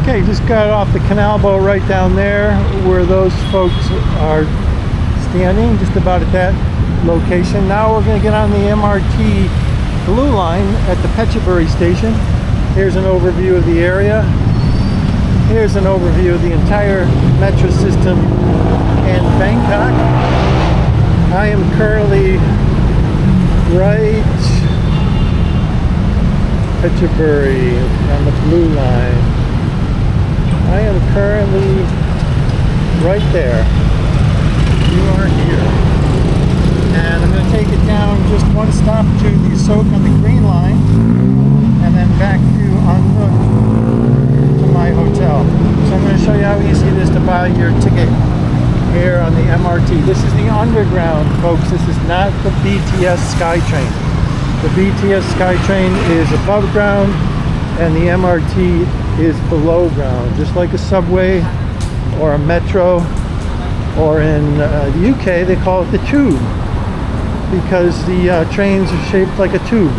Okay, just got off the canal boat right down there where those folks are standing, just about at that location. Now we're going to get on the MRT Blue Line at the Phetchaburi station. Here's an overview of the area. Here's an overview of the entire metro system in Bangkok. I am currently right Phetchaburi on the Blue Line. I am currently right there. You are here. And I'm going to take it down just one stop to the Sok on the Green Line and then back to to my hotel. So I'm going to show you how easy it is to buy your ticket here on the MRT. This is the underground, folks. This is not the BTS SkyTrain. The BTS SkyTrain is above ground and the MRT is below ground, just like a subway or a metro, or in the UK they call it the tube, because the trains are shaped like a tube,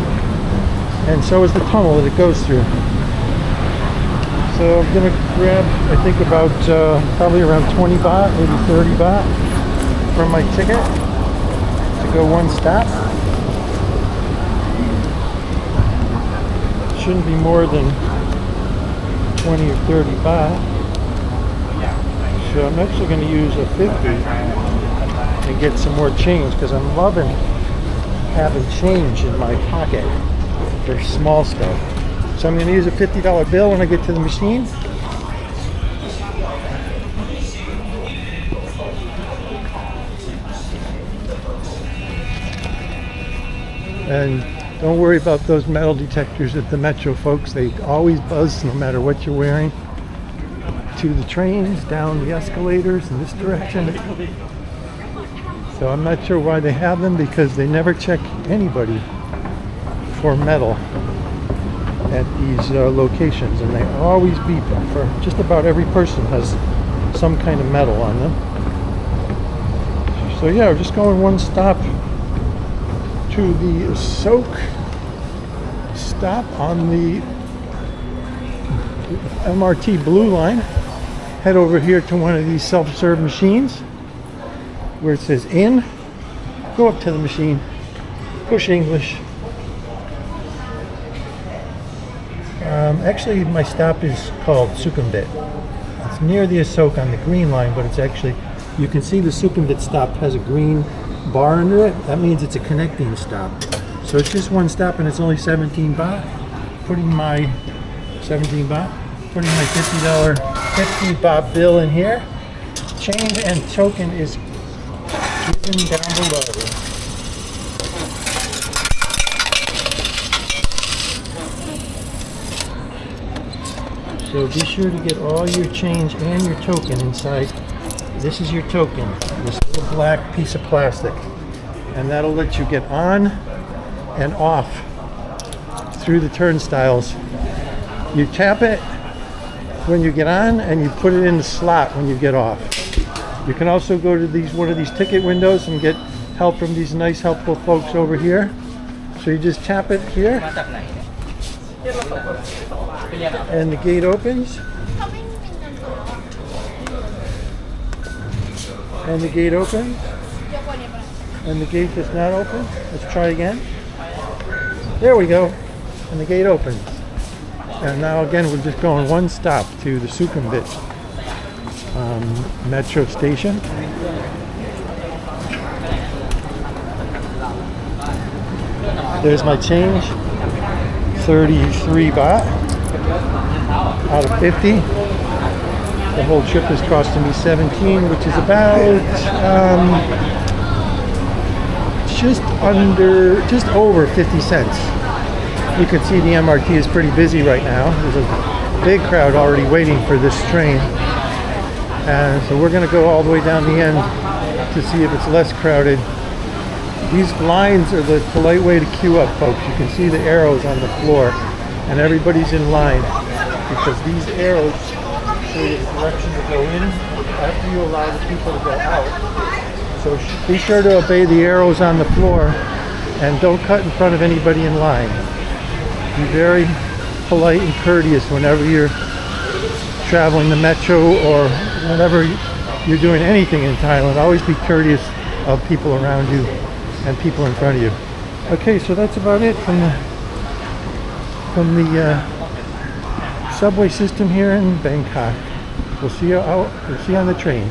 and so is the tunnel that it goes through. So I'm gonna grab, I think about probably around 20 baht, maybe 30 baht from my ticket to go one stop. Shouldn't be more than 20 or 30 baht. So I'm actually going to use a 50 and get some more change, because I'm loving having change in my pocket for small stuff. So I'm going to use a $50 bill when I get to the machine. And don't worry about those metal detectors at the metro, folks. They always buzz no matter what you're wearing. To the trains, down the escalators in this direction. So I'm not sure why they have them, because they never check anybody for metal at these locations, and they always beep for just about every person has some kind of metal on them. So yeah, we're just going one stop to the Sok stop on the MRT Blue Line. Head over here to one of these self-serve machines where it says in. Go up to the machine, push English. Actually, my stop is called Sukhumvit. It's near the Sok on the Green Line, but it's actually, you can see the Sukhumvit stop has a green bar under it. That means it's a connecting stop. So it's just one stop and it's only 17 baht. Putting my 17 baht, putting my $50 50 baht bill in here. Change and token is given down below. So be sure to get all your change and your token inside. This is your token, this little black piece of plastic, and that'll let you get on and off through the turnstiles. You tap it when you get on, and you put it in the slot when you get off. You can also go to one of these ticket windows and get help from these nice, helpful folks over here. So you just tap it here, and the gate opens. And the gate opens. And the gate does not open. Let's try again. There we go. And the gate opens. And now again, we're just going one stop to the Sukhumvit metro station. There's my change. 33 baht out of 50. The whole trip is costing me 17, which is about just over 50 cents. You can see the MRT is pretty busy right now. There's a big crowd already waiting for this train. And so we're going to go all the way down the end to see if it's less crowded. These lines are the polite way to queue up, folks. You can see the arrows on the floor, and everybody's in line because these arrows show you the direction to go in after you allow the people to go out. So be sure to obey the arrows on the floor and don't cut in front of anybody in line. Be very polite and courteous whenever you're traveling the metro or whenever you're doing anything in Thailand, always be courteous of people around you and people in front of you. Okay, so that's about it from the subway system here in Bangkok. We'll see you on the train.